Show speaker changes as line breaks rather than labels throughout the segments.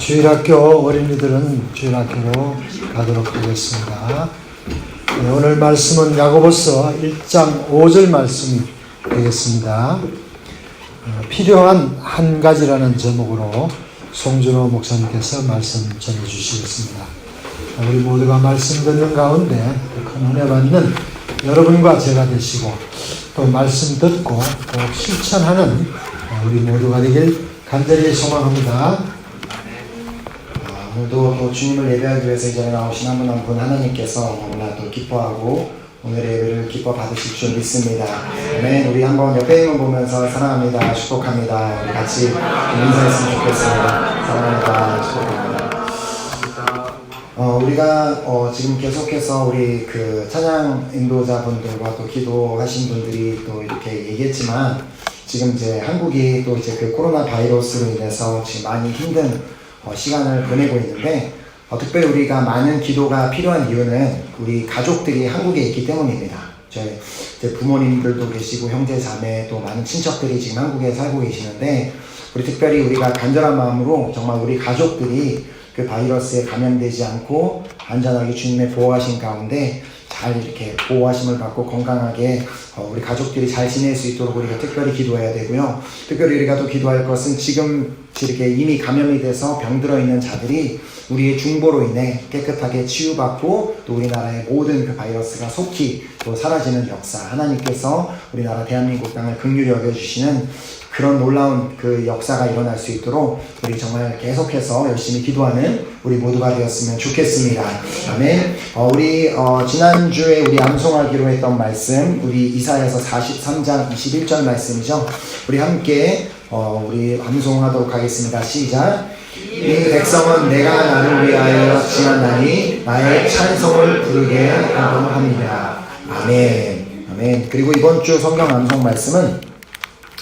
주일학교 어린이들은 주일학교로 가도록 하겠습니다. 네, 오늘 말씀은 야고보서 1장 5절 말씀이 되겠습니다. 필요한 한 가지라는 제목으로 송준호 목사님께서 말씀 전해주시겠습니다. 우리 모두가 말씀 듣는 가운데 큰 은혜 받는 여러분과 제가 되시고 또 말씀 듣고 꼭 실천하는 우리 모두가 되길 간절히 소망합니다.
오늘도 또 주님을 예배하기 위해서 이 자리에 나오신 한 분 한 분 하나님께서 너무나 또 기뻐하고 오늘의 예배를 기뻐 받으실 줄 믿습니다. 아멘. 우리 한번 옆에 있는 분 보면서 사랑합니다, 축복합니다. 우리 같이 인사했으면 좋겠습니다. 사랑합니다, 축복합니다. 우리가 지금 계속해서 우리 그 찬양 인도자분들과 또 기도하신 분들이 또 이렇게 얘기했지만 지금 이제 한국이 또 이제 그 코로나 바이러스로 인해서 지금 많이 힘든 시간을 보내고 있는데 특별히 우리가 많은 기도가 필요한 이유는 우리 가족들이 한국에 있기 때문입니다. 제 부모님들도 계시고 형제 자매 또 많은 친척들이 지금 한국에 살고 계시는데 우리 특별히 우리가 간절한 마음으로 정말 우리 가족들이 그 바이러스에 감염되지 않고 안전하게 주님의 보호하신 가운데 잘 이렇게 보호하심을 받고 건강하게 우리 가족들이 잘 지낼 수 있도록 우리가 특별히 기도해야 되고요. 특별히 우리가 또 기도할 것은 지금 이렇게 이미 감염이 돼서 병들어 있는 자들이 우리의 중보로 인해 깨끗하게 치유받고 또 우리나라의 모든 그 바이러스가 속히 또 사라지는 역사, 하나님께서 우리나라 대한민국 땅을 긍휼히 여겨주시는 그런 놀라운 그 역사가 일어날 수 있도록 우리 정말 계속해서 열심히 기도하는 우리 모두가 되었으면 좋겠습니다. 아멘. 우리 지난주에 우리 암송하기로 했던 말씀, 우리 이사야서 43장 21절 말씀이죠. 우리 함께 우리 암송하도록 하겠습니다. 시작. 이 백성은 내가 나를 위하여 지었나니 나의 찬송을 부르게 하려 합니다. 아멘. 아멘. 그리고 이번 주 성경 암송 말씀은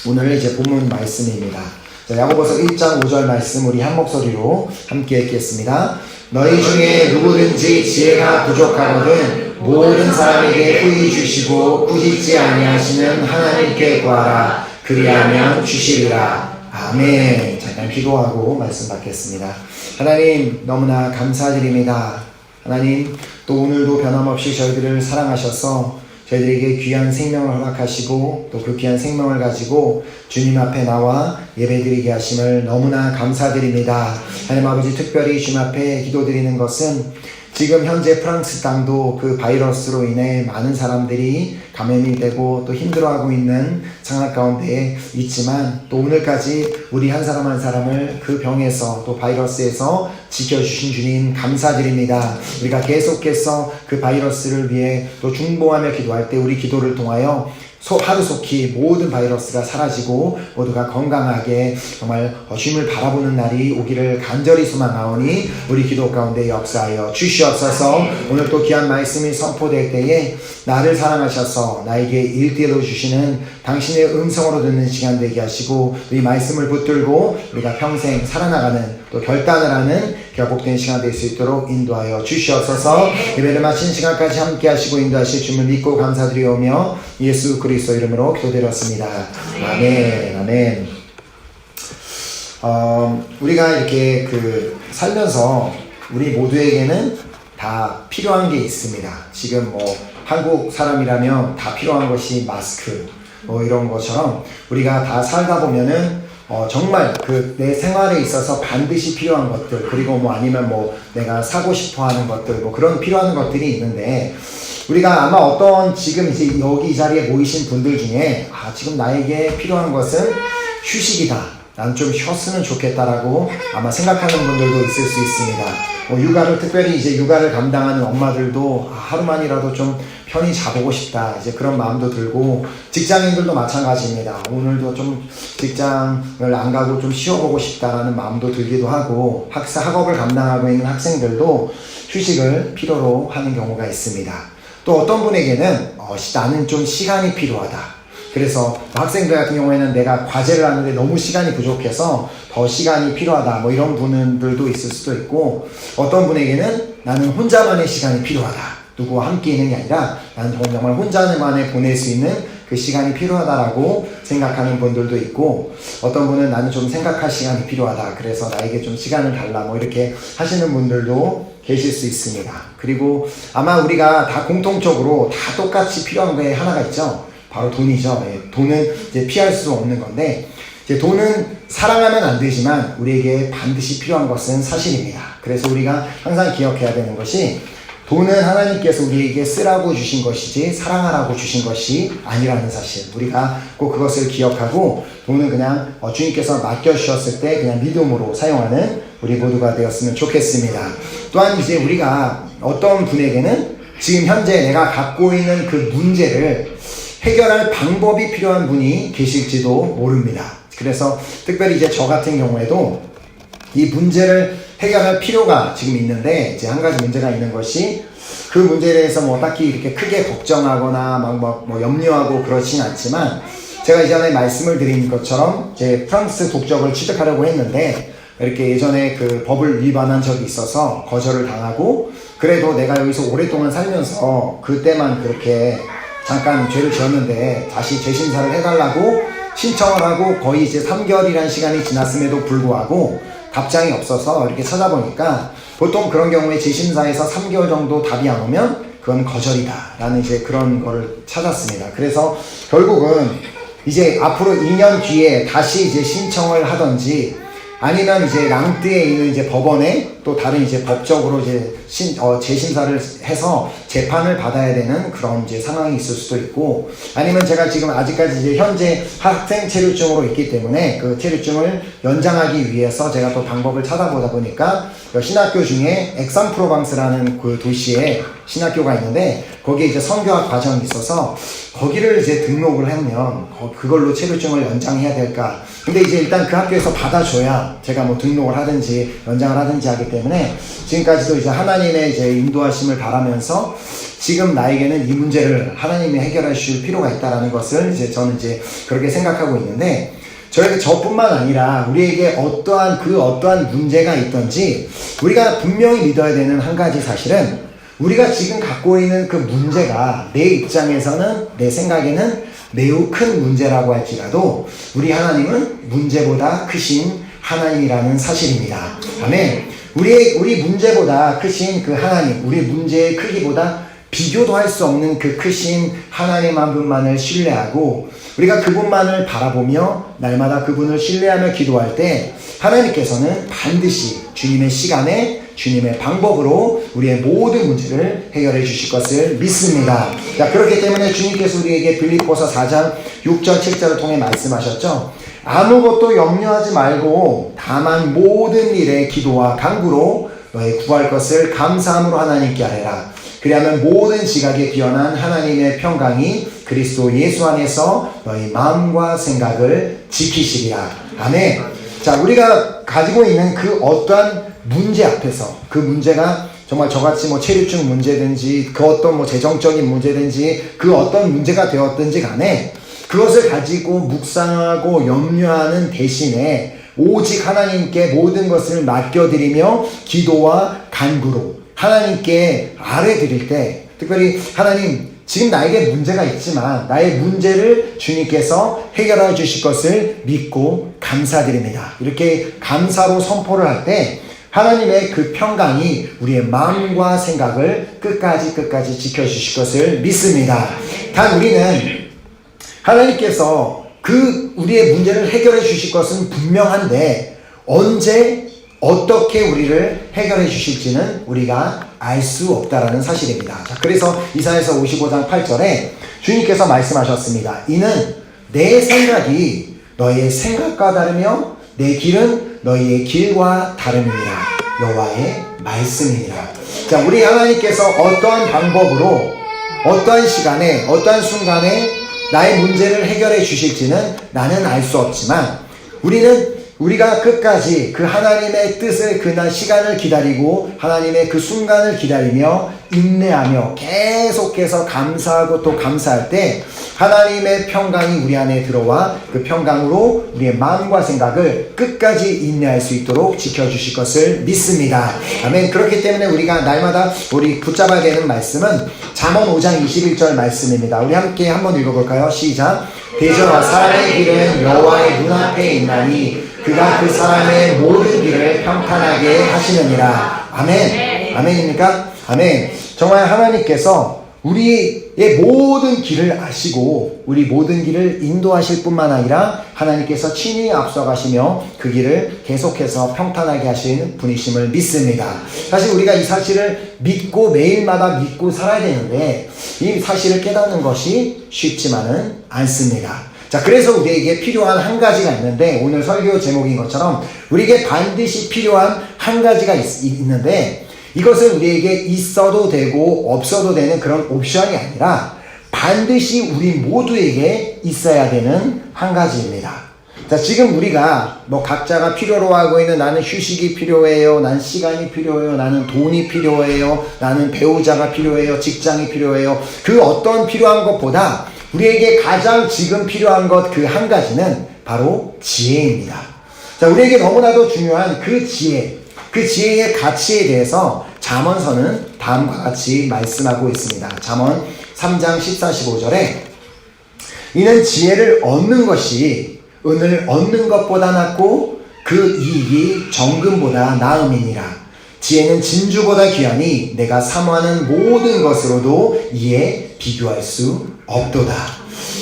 오늘 이제 본문 말씀입니다. 자, 야고보서 1장 5절 말씀 우리 한 목소리로 함께 읽겠습니다. 너희 중에 누구든지 지혜가 부족하거든 모든 사람에게 후히 주시고 꾸짖지 아니하시는 하나님께 구하라. 그리하면 주시리라. 아멘. 자, 일단 기도하고 말씀 받겠습니다. 하나님 너무나 감사드립니다. 하나님 또 오늘도 변함없이 저희들을 사랑하셔서 저희들에게 귀한 생명을 허락하시고 또 그 귀한 생명을 가지고 주님 앞에 나와 예배드리게 하심을 너무나 감사드립니다. 하나님 아버지 특별히 주님 앞에 기도드리는 것은 지금 현재 프랑스 땅도 그 바이러스로 인해 많은 사람들이 감염이 되고 또 힘들어하고 있는 상황 가운데 있지만 또 오늘까지 우리 한 사람 한 사람을 그 병에서 또 바이러스에서 지켜주신 주님 감사드립니다. 우리가 계속해서 그 바이러스를 위해 또 중보하며 기도할 때 우리 기도를 통하여 하루속히 모든 바이러스가 사라지고 모두가 건강하게 정말 주님을 바라보는 날이 오기를 간절히 소망하오니 우리 기도 가운데 역사하여 주시옵소서. 오늘 또 귀한 말씀이 선포될 때에 나를 사랑하셔서 나에게 일대로 주시는 당신의 음성으로 듣는 시간 되게 하시고 이 말씀을 붙들고 우리가 평생 살아나가는 또 결단을 하는 복된 시간 될 수 있도록 인도하여 주시옵소서. 예배를 마친 시간까지 함께 하시고 인도하실 주님을 믿고 감사드리오며 예수 그리스도 이름으로 기도드렸습니다. 아멘. 아멘. 우리가 이렇게 살면서 우리 모두에게는 다 필요한 게 있습니다. 지금 한국 사람이라면 다 필요한 것이 마스크 이런 것처럼 우리가 다 살다 보면은 정말 내 생활에 있어서 반드시 필요한 것들 그리고 아니면 내가 사고 싶어 하는 것들 그런 필요한 것들이 있는데 우리가 아마 어떤 지금 이제 여기 이 자리에 모이신 분들 중에 지금 나에게 필요한 것은 휴식이다. 난 좀 쉬었으면 좋겠다라고 아마 생각하는 분들도 있을 수 있습니다. 육아를 특별히 이제 육아를 감당하는 엄마들도 하루만이라도 좀 편히 자보고 싶다. 이제 그런 마음도 들고 직장인들도 마찬가지입니다. 오늘도 좀 직장을 안 가고 좀 쉬어보고 싶다라는 마음도 들기도 하고 학업을 감당하고 있는 학생들도 휴식을 필요로 하는 경우가 있습니다. 또 어떤 분에게는 나는 좀 시간이 필요하다. 그래서 학생들 같은 경우에는 내가 과제를 하는데 너무 시간이 부족해서 더 시간이 필요하다. 이런 분들도 있을 수도 있고 어떤 분에게는 나는 혼자만의 시간이 필요하다. 누구와 함께 있는 게 아니라 나는 정말 혼자만에 보낼 수 있는 그 시간이 필요하다라고 생각하는 분들도 있고, 어떤 분은 나는 좀 생각할 시간이 필요하다, 그래서 나에게 좀 시간을 달라, 뭐 이렇게 하시는 분들도 계실 수 있습니다. 그리고 아마 우리가 다 공통적으로 다 똑같이 필요한 게 하나가 있죠. 바로 돈이죠. 예, 돈은 이제 피할 수 없는 건데, 이제 돈은 사랑하면 안 되지만 우리에게 반드시 필요한 것은 사실입니다. 그래서 우리가 항상 기억해야 되는 것이, 돈은 하나님께서 우리에게 쓰라고 주신 것이지 사랑하라고 주신 것이 아니라는 사실, 우리가 꼭 그것을 기억하고, 돈은 그냥 주님께서 맡겨주셨을 때 그냥 믿음으로 사용하는 우리 모두가 되었으면 좋겠습니다. 또한 이제 우리가 어떤 분에게는 지금 현재 내가 갖고 있는 그 문제를 해결할 방법이 필요한 분이 계실지도 모릅니다. 그래서 특별히 이제 저 같은 경우에도 이 문제를 해결할 필요가 지금 있는데, 이제 한 가지 문제가 있는 것이, 그 문제에 대해서 뭐 딱히 이렇게 크게 걱정하거나 뭐 염려하고 그렇진 않지만, 제가 이전에 말씀을 드린 것처럼 제 프랑스 국적을 취득하려고 했는데, 이렇게 예전에 그 법을 위반한 적이 있어서 거절을 당하고, 그래도 내가 여기서 오랫동안 살면서 그때만 그렇게 잠깐 죄를 지었는데 다시 재심사를 해달라고 신청을 하고 거의 이제 3개월이라는 시간이 지났음에도 불구하고 답장이 없어서 이렇게 찾아보니까, 보통 그런 경우에 재심사에서 3개월 정도 답이 안 오면 그건 거절이다 라는 이제 그런 거를 찾았습니다. 그래서 결국은 이제 앞으로 2년 뒤에 다시 이제 신청을 하던지, 아니면 이제 랑뜨에 있는 이제 법원에 또 다른 이제 법적으로 이제 재심사를 해서 재판을 받아야 되는 그런 이제 상황이 있을 수도 있고, 아니면 제가 지금 아직까지 이제 현재 학생 체류증으로 있기 때문에 그 체류증을 연장하기 위해서 제가 또 방법을 찾아보다 보니까, 신학교 중에 엑삼프로방스라는 그 도시에 신학교가 있는데, 거기에 이제 선교학 과정이 있어서 거기를 이제 등록을 하면 그걸로 체류증을 연장해야 될까. 근데 이제 일단 그 학교에서 받아줘야 제가 뭐 등록을 하든지 연장을 하든지 하기 때문에, 지금까지도 이제 하나님의 이제 인도하심을 바라면서 지금 나에게는 이 문제를 하나님이 해결해 주실 필요가 있다라는 것을 이제 저는 이제 그렇게 생각하고 있는데, 저뿐만 아니라 우리에게 어떠한 문제가 있든지 우리가 분명히 믿어야 되는 한 가지 사실은, 우리가 지금 갖고 있는 그 문제가 내 입장에서는, 내 생각에는 매우 큰 문제라고 할지라도 우리 하나님은 문제보다 크신 하나님이라는 사실입니다. 아멘. 우리 문제보다 크신 그 하나님, 우리 문제의 크기보다 비교도 할 수 없는 그 크신 하나님 한 분만을 신뢰하고, 우리가 그분만을 바라보며 날마다 그분을 신뢰하며 기도할 때, 하나님께서는 반드시 주님의 시간에 주님의 방법으로 우리의 모든 문제를 해결해 주실 것을 믿습니다. 자, 그렇기 때문에 주님께서 우리에게 빌립보서 4장 6절 7절을 통해 말씀하셨죠. 아무것도 염려하지 말고 다만 모든 일에 기도와 간구로 너의 구할 것을 감사함으로 하나님께 아뢰라. 그리하면 모든 지각에 뛰어난 하나님의 평강이 그리스도 예수 안에서 너희 마음과 생각을 지키시리라. 아멘. 자, 우리가 가지고 있는 그 어떠한 문제 앞에서, 그 문제가 정말 저같이 뭐 체류증 문제든지 그 어떤 뭐 재정적인 문제든지 그 어떤 문제가 되었든지 간에, 그것을 가지고 묵상하고 염려하는 대신에 오직 하나님께 모든 것을 맡겨드리며 기도와 간구로 하나님께 아뢰드릴 때, 특별히 하나님, 지금 나에게 문제가 있지만 나의 문제를 주님께서 해결해 주실 것을 믿고 감사드립니다. 이렇게 감사로 선포를 할 때 하나님의 그 평강이 우리의 마음과 생각을 끝까지 지켜주실 것을 믿습니다. 단 우리는 하나님께서 그 우리의 문제를 해결해 주실 것은 분명한데, 언제 어떻게 우리를 해결해 주실지는 우리가 알 수 없다라는 사실입니다. 자, 그래서 이사야서 55장 8절에 주님께서 말씀하셨습니다. 이는 내 생각이 너의 생각과 다르며 내 길은 너희의 길과 다름이니라. 여호와의 말씀이니라. 자, 우리 하나님께서 어떠한 방법으로, 어떠한 시간에, 어떠한 순간에 나의 문제를 해결해 주실지는 나는 알 수 없지만, 우리가 끝까지 그 하나님의 뜻을, 그날 시간을 기다리고 하나님의 그 순간을 기다리며 인내하며 계속해서 감사하고 또 감사할 때, 하나님의 평강이 우리 안에 들어와 그 평강으로 우리의 마음과 생각을 끝까지 인내할 수 있도록 지켜주실 것을 믿습니다. 아멘. 그렇기 때문에 우리가 날마다 우리 붙잡아야 되는 말씀은 잠언 5장 21절 말씀입니다. 우리 함께 한번 읽어볼까요? 시작. 대저와 사람의 길은 여호와의 눈앞에 있나니 그가 그 사람의 모든 길을 평탄하게 하시느니라. 아멘. 아멘입니까? 아멘. 정말 하나님께서 우리의 모든 길을 아시고 우리 모든 길을 인도하실 뿐만 아니라 하나님께서 친히 앞서가시며 그 길을 계속해서 평탄하게 하신 분이심을 믿습니다. 사실 우리가 이 사실을 믿고 매일마다 믿고 살아야 되는데 이 사실을 깨닫는 것이 쉽지만은 않습니다. 자, 그래서 우리에게 필요한 한 가지가 있는데 오늘 설교 제목인 것처럼 우리에게 반드시 필요한 한 가지가 있는데 이것은 우리에게 있어도 되고 없어도 되는 그런 옵션이 아니라 반드시 우리 모두에게 있어야 되는 한 가지입니다. 자, 지금 우리가 뭐 각자가 필요로 하고 있는 나는 휴식이 필요해요, 난 시간이 필요해요, 나는 돈이 필요해요, 나는 배우자가 필요해요, 직장이 필요해요. 그 어떤 필요한 것보다 우리에게 가장 지금 필요한 것 그 한 가지는 바로 지혜입니다. 자, 우리에게 너무나도 중요한 그 지혜, 그 지혜의 가치에 대해서 잠언서는 다음과 같이 말씀하고 있습니다. 잠언 3장 14, 15절에 이는 지혜를 얻는 것이 은을 얻는 것보다 낫고 그 이익이 정금보다 나음이니라. 지혜는 진주보다 귀하니 내가 사모하는 모든 것으로도 이에 비교할 수 없도다.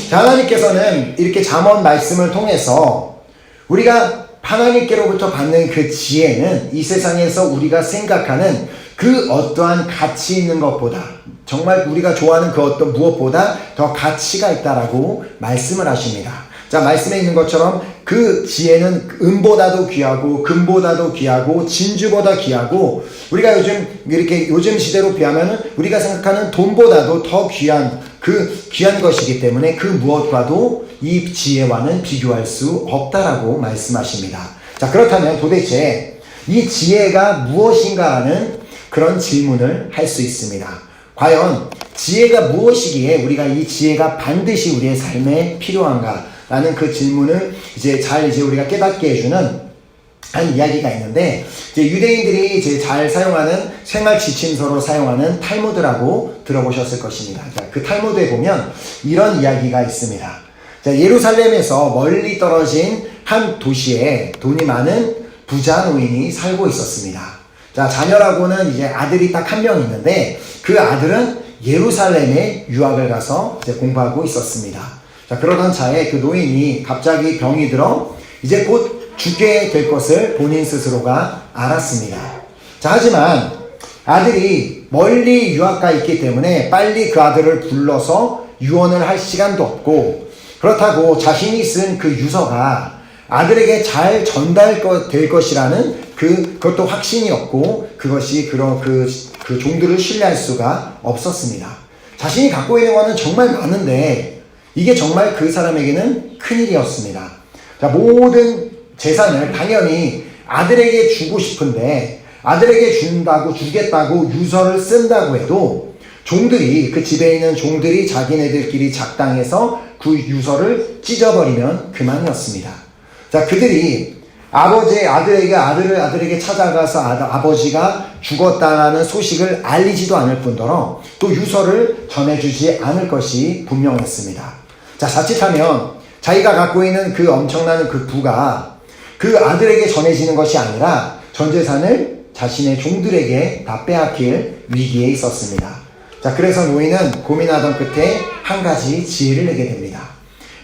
자, 하나님께서는 이렇게 잠언 말씀을 통해서 우리가 하나님께로부터 받는 그 지혜는 이 세상에서 우리가 생각하는 그 어떠한 가치 있는 것보다 정말 우리가 좋아하는 그 어떤 무엇보다 더 가치가 있다라고 말씀을 하십니다. 자, 말씀에 있는 것처럼 그 지혜는 은보다도 귀하고 금보다도 귀하고 진주보다 귀하고 우리가 요즘 시대로 비하면 우리가 생각하는 돈보다도 더 귀한 그 귀한 것이기 때문에 그 무엇과도 이 지혜와는 비교할 수 없다라고 말씀하십니다. 자, 그렇다면 도대체 이 지혜가 무엇인가라는 그런 질문을 할 수 있습니다. 과연 지혜가 무엇이기에 우리가 이 지혜가 반드시 우리의 삶에 필요한가라는 그 질문을 이제 우리가 깨닫게 해주는 한 이야기가 있는데 이제 유대인들이 이제 잘 사용하는 생활 지침서로 사용하는 탈무드라고 들어보셨을 것입니다. 자, 그 탈무드에 보면 이런 이야기가 있습니다. 자, 예루살렘에서 멀리 떨어진 한 도시에 돈이 많은 부자 노인이 살고 있었습니다. 자, 자녀라고는 이제 아들이 딱 한 명 있는데 그 아들은 예루살렘에 유학을 가서 이제 공부하고 있었습니다. 자, 그러던 차에 그 노인이 갑자기 병이 들어 이제 곧 죽게 될 것을 본인 스스로가 알았습니다. 자, 하지만 아들이 멀리 유학가 있기 때문에 빨리 그 아들을 불러서 유언을 할 시간도 없고 그렇다고 자신이 쓴 그 유서가 아들에게 잘 전달될 것이라는 그것도 확신이 없고 그것이 그 종들을 신뢰할 수가 없었습니다. 자신이 갖고 있는 거는 정말 많은데 이게 정말 그 사람에게는 큰일이었습니다. 자, 모든 재산을 당연히 아들에게 주고 싶은데 아들에게 주겠다고 유서를 쓴다고 해도 종들이 그 집에 있는 종들이 자기네들끼리 작당해서 그 유서를 찢어버리면 그만이었습니다. 자, 그들이 아들에게 찾아가서 아버지가 죽었다는 소식을 알리지도 않을 뿐더러 또 유서를 전해주지 않을 것이 분명했습니다. 자, 자칫하면 자기가 갖고 있는 그 엄청난 그 부가 그 아들에게 전해지는 것이 아니라 전 재산을 자신의 종들에게 다 빼앗길 위기에 있었습니다. 자, 그래서 노인은 고민하던 끝에 한 가지 지혜를 내게 됩니다.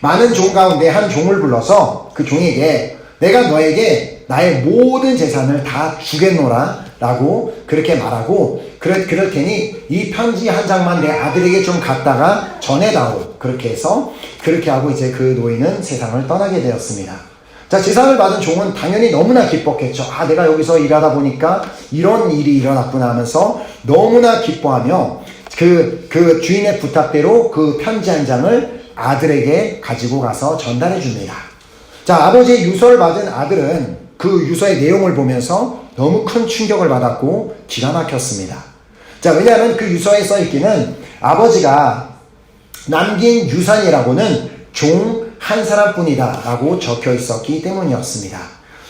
많은 종 가운데 한 종을 불러서 그 종에게 내가 너에게 나의 모든 재산을 다 주겠노라 라고 그렇게 말하고 그럴 테니 이 편지 한 장만 내 아들에게 좀 갖다가 전해다오. 그렇게 해서 그렇게 하고 이제 그 노인은 세상을 떠나게 되었습니다. 자, 재산을 받은 종은 당연히 너무나 기뻤겠죠. 아, 내가 여기서 일하다 보니까 이런 일이 일어났구나 하면서 너무나 기뻐하며 그 주인의 부탁대로 그 편지 한 장을 아들에게 가지고 가서 전달해 줍니다. 자, 아버지의 유서를 받은 아들은 그 유서의 내용을 보면서 너무 큰 충격을 받았고 기가 막혔습니다. 자, 왜냐하면 그 유서에 써있기는 아버지가 남긴 유산이라고는 종 한 사람뿐이다 라고 적혀 있었기 때문이었습니다.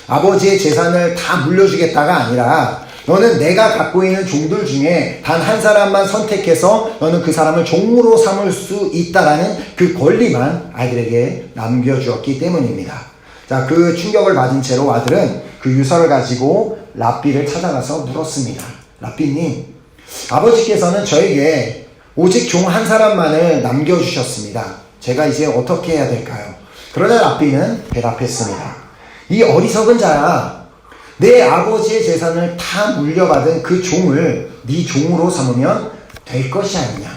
아버지의 재산을 다 물려주겠다가 아니라 너는 내가 갖고 있는 종들 중에 단 한 사람만 선택해서 너는 그 사람을 종으로 삼을 수 있다라는 그 권리만 아이들에게 남겨주었기 때문입니다. 자, 그 충격을 받은 채로 아들은 그 유서를 가지고 랍비를 찾아가서 물었습니다. 랍비님, 아버지께서는 저에게 오직 종 한 사람만을 남겨주셨습니다. 제가 이제 어떻게 해야 될까요? 그러자 랍비는 대답했습니다. 이 어리석은 자야, 내 아버지의 재산을 다 물려받은 그 종을 네 종으로 삼으면 될 것이 아니냐.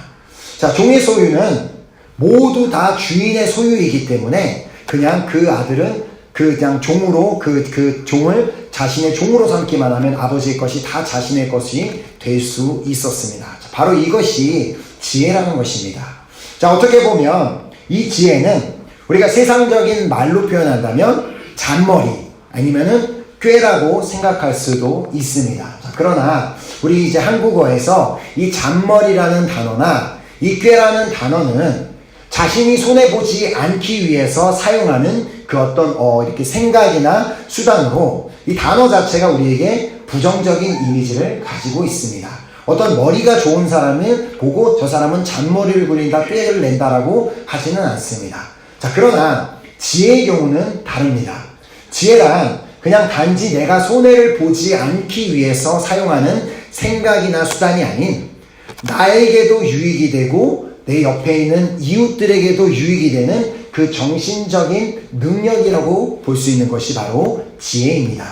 자, 종의 소유는 모두 다 주인의 소유이기 때문에 그냥 그 아들은 그냥 종으로 그 종을 자신의 종으로 삼기만 하면 아버지의 것이 다 자신의 것이 될 수 있었습니다. 자, 바로 이것이 지혜라는 것입니다. 자, 어떻게 보면 이 지혜는 우리가 세상적인 말로 표현한다면 잔머리 아니면은 꾀라고 생각할 수도 있습니다. 자, 그러나 우리 이제 한국어에서 이 잔머리라는 단어나 이 꾀라는 단어는 자신이 손해보지 않기 위해서 사용하는 그 어떤 이렇게 생각이나 수단으로 이 단어 자체가 우리에게 부정적인 이미지를 가지고 있습니다. 어떤 머리가 좋은 사람을 보고 저 사람은 잔머리를 굴린다, 꾀를 낸다라고 하지는 않습니다. 자, 그러나 지혜의 경우는 다릅니다. 지혜란 그냥 단지 내가 손해를 보지 않기 위해서 사용하는 생각이나 수단이 아닌 나에게도 유익이 되고 내 옆에 있는 이웃들에게도 유익이 되는 그 정신적인 능력이라고 볼 수 있는 것이 바로 지혜입니다.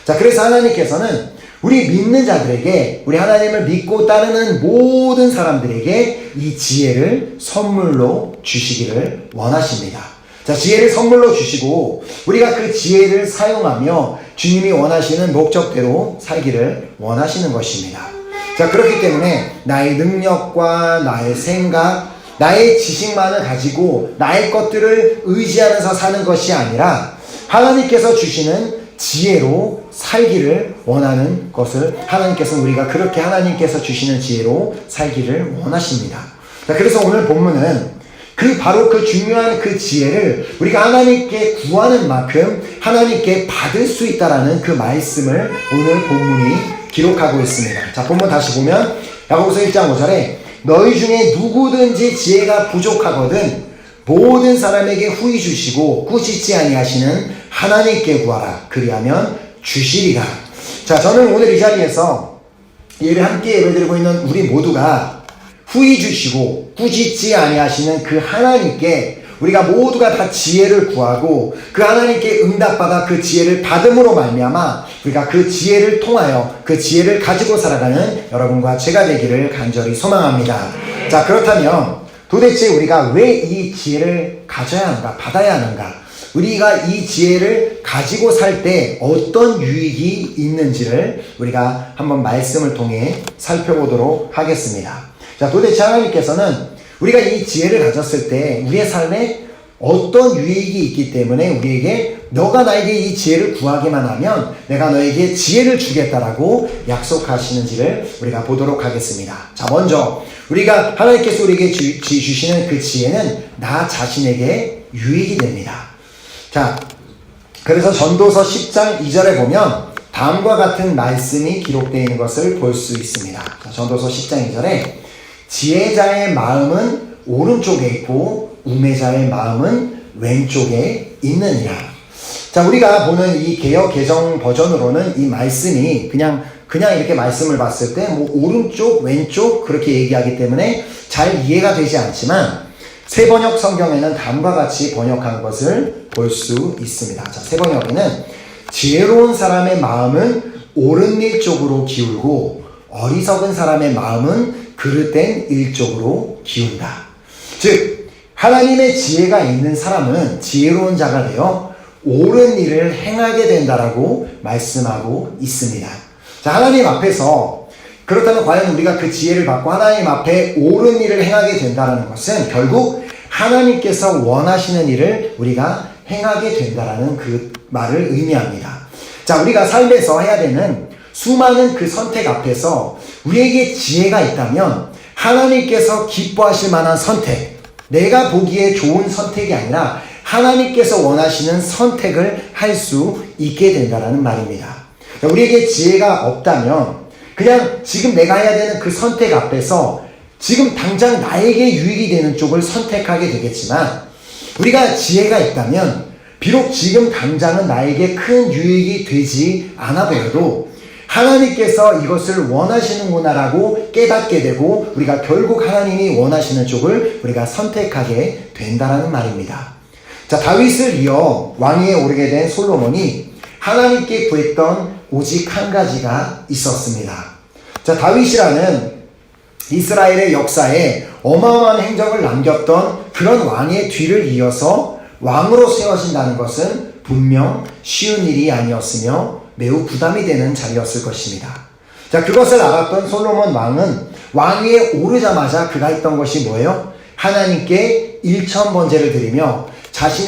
자, 그래서 하나님께서는 우리 믿는 자들에게, 우리 하나님을 믿고 따르는 모든 사람들에게 이 지혜를 선물로 주시기를 원하십니다. 자, 지혜를 선물로 주시고 우리가 그 지혜를 사용하며 주님이 원하시는 목적대로 살기를 원하시는 것입니다. 자, 그렇기 때문에 나의 능력과 나의 생각, 나의 지식만을 가지고 나의 것들을 의지하면서 사는 것이 아니라 하나님께서 주시는 지혜로 살기를 원하는 것을 하나님께서 우리가 그렇게 하나님께서 주시는 지혜로 살기를 원하십니다. 자, 그래서 오늘 본문은 바로 그 중요한 그 지혜를 우리가 하나님께 구하는 만큼 하나님께 받을 수 있다라는 그 말씀을 오늘 본문이 기록하고 있습니다. 자, 본문 다시 보면 야고보서 1장 5절에 너희 중에 누구든지 지혜가 부족하거든 모든 사람에게 후히 주시고 꾸짖지 아니하시는 하나님께 구하라. 그리하면 주시리라. 자, 저는 오늘 이 자리에서 예배 함께 예배드리고 있는 우리 모두가 후히 주시고 꾸짖지 아니하시는 그 하나님께 우리가 모두가 다 지혜를 구하고 그 하나님께 응답받아 그 지혜를 받음으로 말미암아 우리가 그 지혜를 통하여 그 지혜를 가지고 살아가는 여러분과 제가 되기를 간절히 소망합니다. 자, 그렇다면 도대체 우리가 왜 이 지혜를 가져야 하는가, 받아야 하는가, 우리가 이 지혜를 가지고 살 때 어떤 유익이 있는지를 우리가 한번 말씀을 통해 살펴보도록 하겠습니다. 자, 도대체 하나님께서는 우리가 이 지혜를 가졌을 때 우리의 삶에 어떤 유익이 있기 때문에 우리에게 너가 나에게 이 지혜를 구하기만 하면 내가 너에게 지혜를 주겠다라고 약속하시는지를 우리가 보도록 하겠습니다. 자, 먼저 우리가 하나님께서 우리에게 주시는 그 지혜는 나 자신에게 유익이 됩니다. 자, 그래서 전도서 10장 2절에 보면 다음과 같은 말씀이 기록되어 있는 것을 볼 수 있습니다. 자, 전도서 10장 2절에 지혜자의 마음은 오른쪽에 있고 우매자의 마음은 왼쪽에 있느니라. 자, 우리가 보는 이 개역 개정 버전으로는 이 말씀이 그냥 이렇게 말씀을 봤을 때 뭐 오른쪽 왼쪽 그렇게 얘기하기 때문에 잘 이해가 되지 않지만 새 번역 성경에는 다음과 같이 번역한 것을 볼 수 있습니다. 자, 새 번역에는 지혜로운 사람의 마음은 옳은 일 쪽으로 기울고 어리석은 사람의 마음은 그릇된 일 쪽으로 기운다. 즉 하나님의 지혜가 있는 사람은 지혜로운 자가 되어 옳은 일을 행하게 된다라고 말씀하고 있습니다. 자, 하나님 앞에서 그렇다면 과연 우리가 그 지혜를 받고 하나님 앞에 옳은 일을 행하게 된다는 것은 결국 하나님께서 원하시는 일을 우리가 행하게 된다라는 그 말을 의미합니다. 자, 우리가 삶에서 해야 되는 수많은 그 선택 앞에서 우리에게 지혜가 있다면 하나님께서 기뻐하실 만한 선택, 내가 보기에 좋은 선택이 아니라 하나님께서 원하시는 선택을 할 수 있게 된다는 말입니다. 우리에게 지혜가 없다면 그냥 지금 내가 해야 되는 그 선택 앞에서 지금 당장 나에게 유익이 되는 쪽을 선택하게 되겠지만, 우리가 지혜가 있다면 비록 지금 당장은 나에게 큰 유익이 되지 않아 보여도 하나님께서 이것을 원하시는구나라고 깨닫게 되고 우리가 결국 하나님이 원하시는 쪽을 우리가 선택하게 된다는 말입니다. 자, 다윗을 이어 왕위에 오르게 된 솔로몬이 하나님께 구했던 오직 한 가지가 있었습니다. 자, 다윗이라는 이스라엘의 역사에 어마어마한 행적을 남겼던 그런 왕의 뒤를 이어서 왕으로 세워진다는 것은 분명 쉬운 일이 아니었으며 매우 부담이 되는 자리였을 것입니다. 자, 그것을 알았던 솔로몬 왕은 왕위에 오르자마자 그가 했던 것이 뭐예요? 하나님께 일천번제를 드리며 자신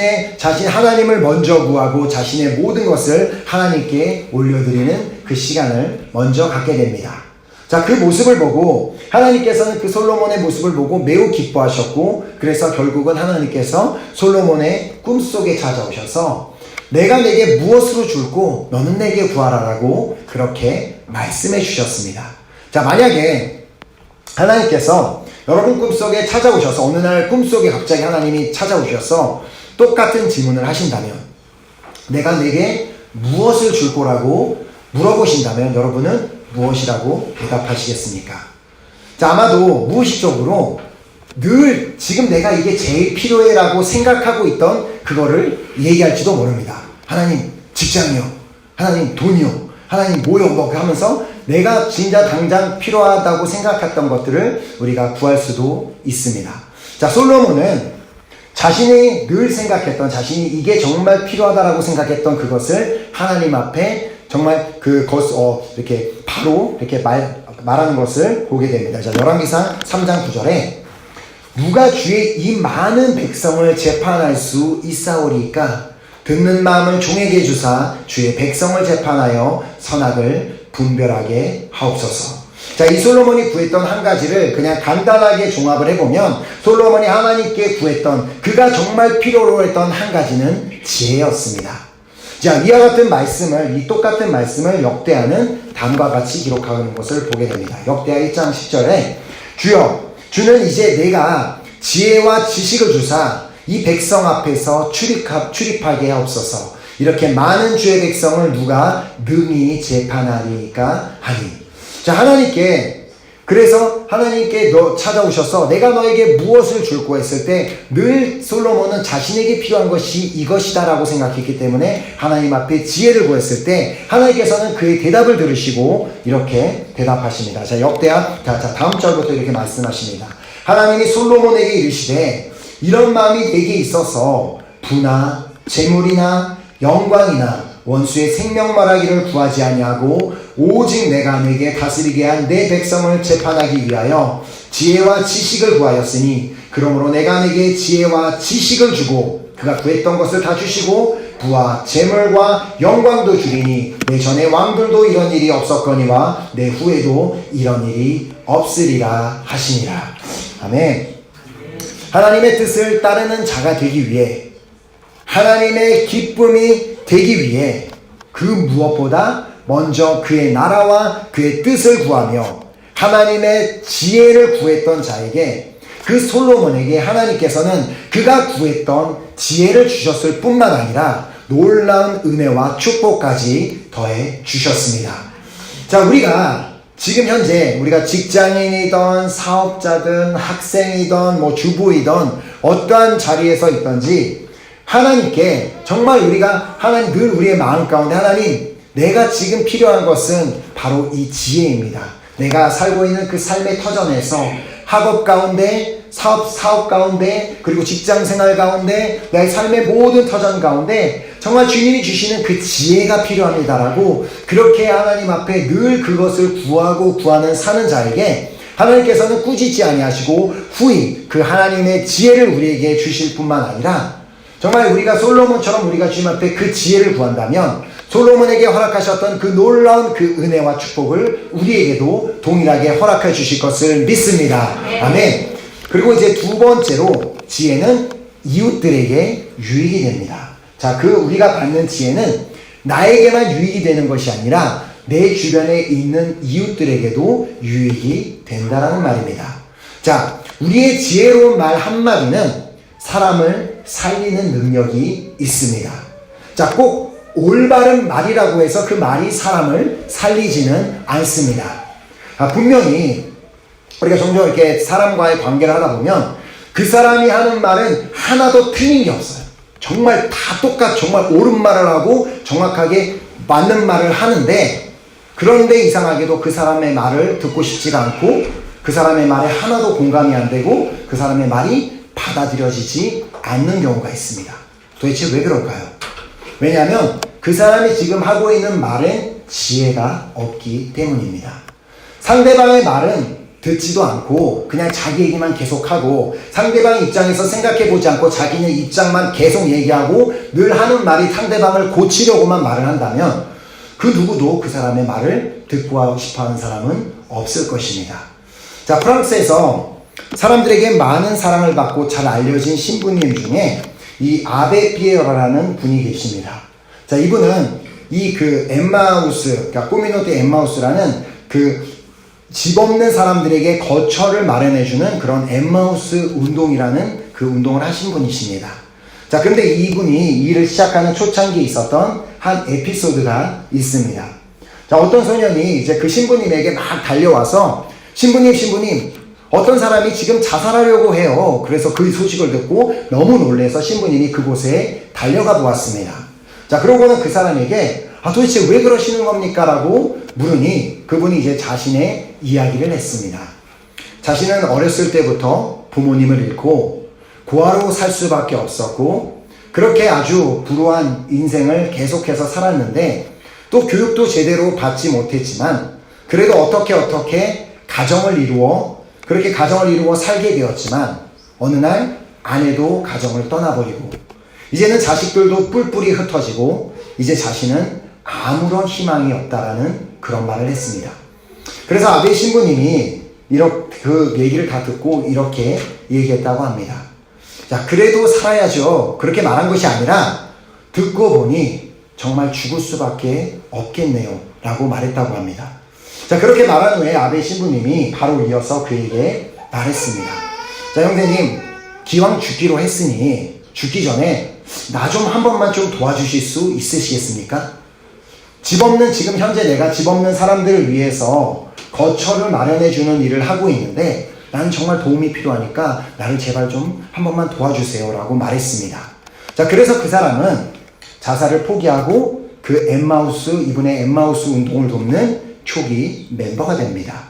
하나님을 먼저 구하고 자신의 모든 것을 하나님께 올려드리는 그 시간을 먼저 갖게 됩니다. 자, 그 모습을 보고 하나님께서는 그 솔로몬의 모습을 보고 매우 기뻐하셨고, 그래서 결국은 하나님께서 솔로몬의 꿈속에 찾아오셔서 내가 내게 무엇으로 줄고 너는 내게 구하라라고 그렇게 말씀해 주셨습니다. 자, 만약에 하나님께서 여러분 꿈속에 찾아오셔서 어느 날 꿈속에 갑자기 하나님이 찾아오셔서 똑같은 질문을 하신다면, 내가 내게 무엇을 줄 거라고 물어보신다면 여러분은 무엇이라고 대답하시겠습니까? 자, 아마도 무의식적으로 늘 지금 내가 이게 제일 필요해라고 생각하고 있던 그거를 얘기할지도 모릅니다. 하나님 직장이요, 하나님 돈이요, 하나님 뭐요, 뭐 하면서 내가 진짜 당장 필요하다고 생각했던 것들을 우리가 구할 수도 있습니다. 자, 솔로몬은 자신이 늘 생각했던, 자신이 이게 정말 필요하다라고 생각했던 그것을 하나님 앞에 정말 이렇게 바로 이렇게 말하는 것을 보게 됩니다. 자, 열왕기상 3장 9절에 누가 주의 이 많은 백성을 재판할 수 있사오리까? 듣는 마음을 종에게 주사 주의 백성을 재판하여 선악을 분별하게 하옵소서. 자, 이 솔로몬이 구했던 한 가지를 그냥 간단하게 종합을 해보면 솔로몬이 하나님께 구했던 그가 정말 필요로 했던 한 가지는 지혜였습니다. 자, 이와 같은 말씀을, 이 똑같은 말씀을 역대하는 다음과 같이 기록하는 것을 보게 됩니다. 역대하 1장 10절에 주여, 주는 이제 내가 지혜와 지식을 주사 이 백성 앞에서 출입하게 하옵소서. 이렇게 많은 주의 백성을 누가 능히 재판하리까 하니. 자, 그래서 하나님께 찾아오셔서 내가 너에게 무엇을 줄고 했을 때 늘 솔로몬은 자신에게 필요한 것이 이것이다 라고 생각했기 때문에 하나님 앞에 지혜를 구했을 때 하나님께서는 그의 대답을 들으시고 이렇게 대답하십니다. 자, 역대하, 다음 절부터 이렇게 말씀하십니다. 하나님이 솔로몬에게 이르시되 이런 마음이 내게 있어서 부나 재물이나 영광이나 원수의 생명 말하기를 구하지 아니하고 오직 내가 내게 다스리게 한 내 백성을 재판하기 위하여 지혜와 지식을 구하였으니 그러므로 내가 내게 지혜와 지식을 주고 그가 구했던 것을 다 주시고 부와 재물과 영광도 주리니 내 전에 왕들도 이런 일이 없었거니와 내 후에도 이런 일이 없으리라 하시니라. 아멘. 하나님의 뜻을 따르는 자가 되기 위해, 하나님의 기쁨이 되기 위해 그 무엇보다 먼저 그의 나라와 그의 뜻을 구하며 하나님의 지혜를 구했던 자에게, 그 솔로몬에게 하나님께서는 그가 구했던 지혜를 주셨을 뿐만 아니라 놀라운 은혜와 축복까지 더해 주셨습니다. 자, 우리가 지금 현재 우리가 직장인이든 사업자든 학생이든 주부이든 어떠한 자리에서 있든지 하나님께 정말 우리가 늘 우리의 마음 가운데 하나님, 내가 지금 필요한 것은 바로 이 지혜입니다. 내가 살고 있는 그 삶의 터전에서 학업 가운데, 사업 가운데, 그리고 직장 생활 가운데, 내 삶의 모든 터전 가운데 정말 주님이 주시는 그 지혜가 필요합니다라고 그렇게 하나님 앞에 늘 그것을 구하고 구하는 사는 자에게 하나님께서는 꾸짖지 아니하시고 후히 그 하나님의 지혜를 우리에게 주실 뿐만 아니라 정말 우리가 솔로몬처럼 우리가 주님 앞에 그 지혜를 구한다면 솔로몬에게 허락하셨던 그 놀라운 그 은혜와 축복을 우리에게도 동일하게 허락해 주실 것을 믿습니다. 아멘. 그리고 이제 두 번째로 지혜는 이웃들에게 유익이 됩니다. 자, 우리가 받는 지혜는 나에게만 유익이 되는 것이 아니라 내 주변에 있는 이웃들에게도 유익이 된다라는 말입니다. 자, 우리의 지혜로운 말 한마디는 사람을 살리는 능력이 있습니다. 자, 꼭 올바른 말이라고 해서 그 말이 사람을 살리지는 않습니다. 분명히 우리가 종종 이렇게 사람과의 관계를 하다 보면 그 사람이 하는 말은 하나도 틀린 게 없어요. 정말 다 정말 옳은 말을 하고 정확하게 맞는 말을 하는데, 그런데 이상하게도 그 사람의 말을 듣고 싶지가 않고 그 사람의 말에 하나도 공감이 안 되고 그 사람의 말이 받아들여지지 않는 경우가 있습니다. 도대체 왜 그럴까요? 왜냐하면 그 사람이 지금 하고 있는 말엔 지혜가 없기 때문입니다. 상대방의 말은 듣지도 않고 그냥 자기 얘기만 계속하고 상대방 입장에서 생각해보지 않고 자기네 입장만 계속 얘기하고 늘 하는 말이 상대방을 고치려고만 말을 한다면 그 누구도 그 사람의 말을 듣고 싶어하는 사람은 없을 것입니다. 자, 프랑스에서 사람들에게 많은 사랑을 받고 잘 알려진 신부님 중에 이 아베 피에로라는 분이 계십니다. 자, 이분은 엠마우스, 그러니까 꼬미노테 엠마우스라는 집 없는 사람들에게 거처를 마련해주는 그런 엠마우스 운동이라는 그 운동을 하신 분이십니다. 자, 근데 이분이 일을 시작하는 초창기에 있었던 한 에피소드가 있습니다. 자, 어떤 소년이 이제 그 신부님에게 막 달려와서 신부님, 어떤 사람이 지금 자살하려고 해요. 그래서 그 소식을 듣고 너무 놀라서 신부님이 그곳에 달려가 보았습니다. 자, 그러고는 그 사람에게 도대체 왜 그러시는 겁니까? 라고 물으니 그분이 이제 자신의 이야기를 했습니다. 자신은 어렸을 때부터 부모님을 잃고 고아로 살 수밖에 없었고 그렇게 아주 불우한 인생을 계속해서 살았는데 또 교육도 제대로 받지 못했지만 그래도 어떻게 가정을 이루어 살게 되었지만 어느 날 아내도 가정을 떠나버리고 이제는 자식들도 뿔뿔이 흩어지고 이제 자신은 아무런 희망이 없다라는 그런 말을 했습니다. 그래서 아베 신부님이 그 얘기를 다 듣고 이렇게 얘기했다고 합니다. 자, 그래도 살아야죠. 그렇게 말한 것이 아니라 듣고 보니 정말 죽을 수밖에 없겠네요. 라고 말했다고 합니다. 자, 그렇게 말한 후에 아베 신부님이 바로 이어서 그에게 말했습니다. 자, 형제님, 기왕 죽기로 했으니 죽기 전에 나 좀 한 번만 좀 도와주실 수 있으시겠습니까? 지금 현재 내가 집 없는 사람들을 위해서 거처를 마련해주는 일을 하고 있는데 나는 정말 도움이 필요하니까 나를 제발 좀 한 번만 도와주세요 라고 말했습니다. 자, 그래서 그 사람은 자살을 포기하고 이분의 엠마우스 운동을 돕는 초기 멤버가 됩니다.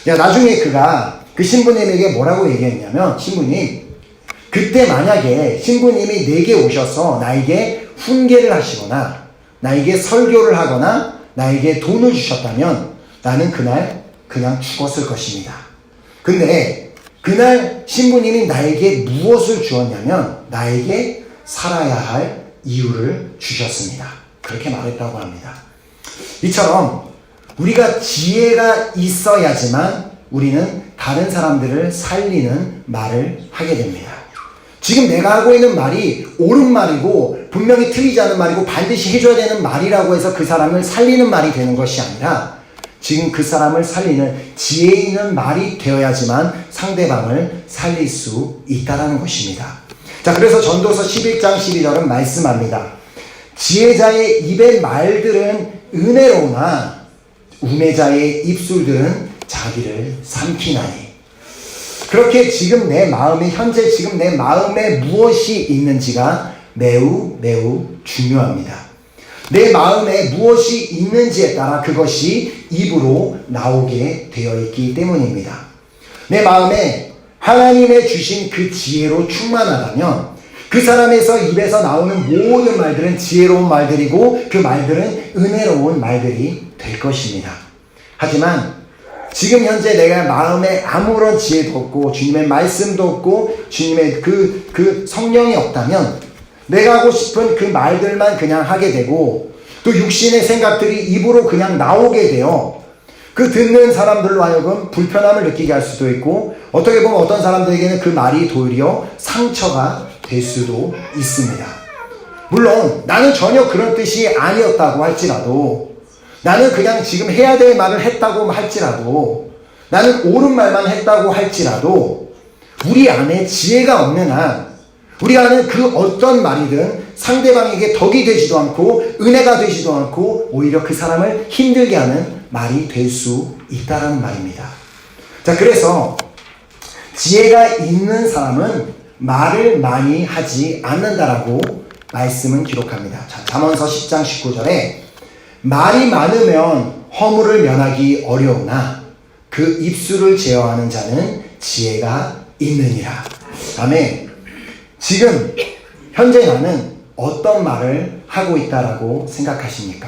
야, 나중에 그 신부님에게 뭐라고 얘기했냐면, 신부님, 그때 만약에 신부님이 내게 오셔서 나에게 훈계를 하시거나 나에게 설교를 하거나 나에게 돈을 주셨다면 나는 그날 그냥 죽었을 것입니다. 근데 그날 신부님이 나에게 무엇을 주었냐면 나에게 살아야 할 이유를 주셨습니다. 그렇게 말했다고 합니다. 이처럼 우리가 지혜가 있어야지만 우리는 다른 사람들을 살리는 말을 하게 됩니다. 지금 내가 하고 있는 말이 옳은 말이고 분명히 틀리지 않은 말이고 반드시 해줘야 되는 말이라고 해서 그 사람을 살리는 말이 되는 것이 아니라 지금 그 사람을 살리는 지혜 있는 말이 되어야지만 상대방을 살릴 수 있다는 것입니다. 자, 그래서 전도서 11장 12절은 말씀합니다. 지혜자의 입의 말들은 은혜로우나 우매자의 입술들은 자기를 삼키나니. 그렇게 현재 지금 내 마음에 무엇이 있는지가 매우 중요합니다. 내 마음에 무엇이 있는지에 따라 그것이 입으로 나오게 되어 있기 때문입니다. 내 마음에 하나님의 주신 그 지혜로 충만하다면 그 사람에서 입에서 나오는 모든 말들은 지혜로운 말들이고 그 말들은 은혜로운 말들이 될 것입니다. 하지만 지금 현재 내가 마음에 아무런 지혜도 없고 주님의 말씀도 없고 주님의 그 성령이 없다면 내가 하고 싶은 그 말들만 그냥 하게 되고 또 육신의 생각들이 입으로 그냥 나오게 되어 그 듣는 사람들로 하여금 불편함을 느끼게 할 수도 있고 어떻게 보면 어떤 사람들에게는 그 말이 도리어 상처가 될 수도 있습니다. 물론 나는 전혀 그런 뜻이 아니었다고 할지라도, 나는 그냥 지금 해야 될 말을 했다고 할지라도, 나는 옳은 말만 했다고 할지라도 우리 안에 지혜가 없는 한 우리가 하는 그 어떤 말이든 상대방에게 덕이 되지도 않고 은혜가 되지도 않고 오히려 그 사람을 힘들게 하는 말이 될 수 있다는 말입니다. 자, 그래서 지혜가 있는 사람은 말을 많이 하지 않는다라고 말씀은 기록합니다. 자, 잠언서 10장 19절에 말이 많으면 허물을 면하기 어려우나 그 입술을 제어하는 자는 지혜가 있느니라. 아멘. 지금 현재 나는 어떤 말을 하고 있다라고 생각하십니까?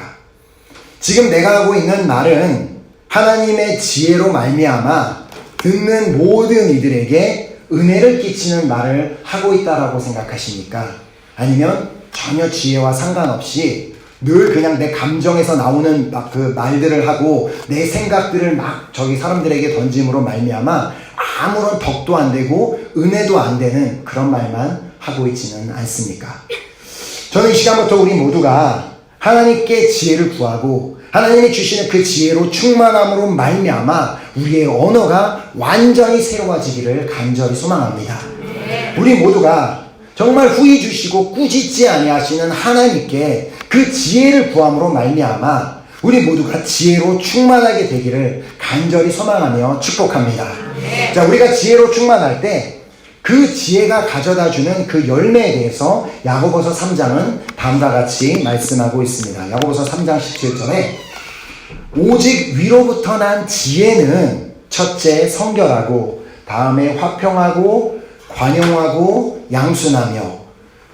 지금 내가 하고 있는 말은 하나님의 지혜로 말미암아 듣는 모든 이들에게 은혜를 끼치는 말을 하고 있다라고 생각하십니까? 아니면 전혀 지혜와 상관없이 늘 그냥 내 감정에서 나오는 막 그 말들을 하고 내 생각들을 막 저기 사람들에게 던짐으로 말미암아 아무런 덕도 안 되고 은혜도 안 되는 그런 말만 하고 있지는 않습니까? 저는 이 시간부터 우리 모두가 하나님께 지혜를 구하고 하나님이 주시는 그 지혜로 충만함으로 말미암아 우리의 언어가 완전히 새로워지기를 간절히 소망합니다. 우리 모두가 정말 후히 주시고 꾸짖지 아니하시는 하나님께 그 지혜를 구함으로 말미암아 우리 모두가 지혜로 충만하게 되기를 간절히 소망하며 축복합니다. 자, 우리가 지혜로 충만할 때 그 지혜가 가져다주는 그 열매에 대해서 야고보서 3장은 다음과 같이 말씀하고 있습니다. 야고보서 3장 17절에 오직 위로부터 난 지혜는 첫째 성결하고 다음에 화평하고 관용하고 양순하며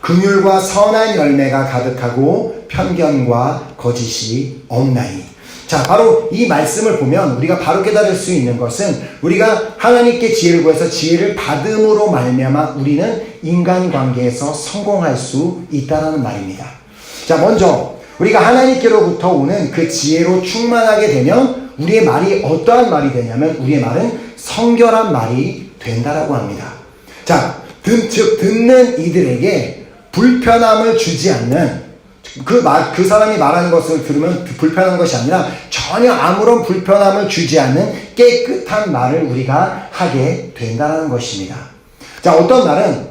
긍휼과 선한 열매가 가득하고 편견과 거짓이 없나니. 자, 바로 이 말씀을 보면 우리가 바로 깨달을 수 있는 것은 우리가 하나님께 지혜를 구해서 지혜를 받음으로 말미암아 우리는 인간관계에서 성공할 수 있다는 말입니다. 자, 먼저 우리가 하나님께로부터 오는 그 지혜로 충만하게 되면 우리의 말이 어떠한 말이 되냐면 우리의 말은 성결한 말이 된다라고 합니다. 자, 즉 듣는 이들에게 불편함을 주지 않는 그 사람이 말하는 것을 들으면 불편한 것이 아니라 전혀 아무런 불편함을 주지 않는 깨끗한 말을 우리가 하게 된다는 것입니다. 자, 어떤 말은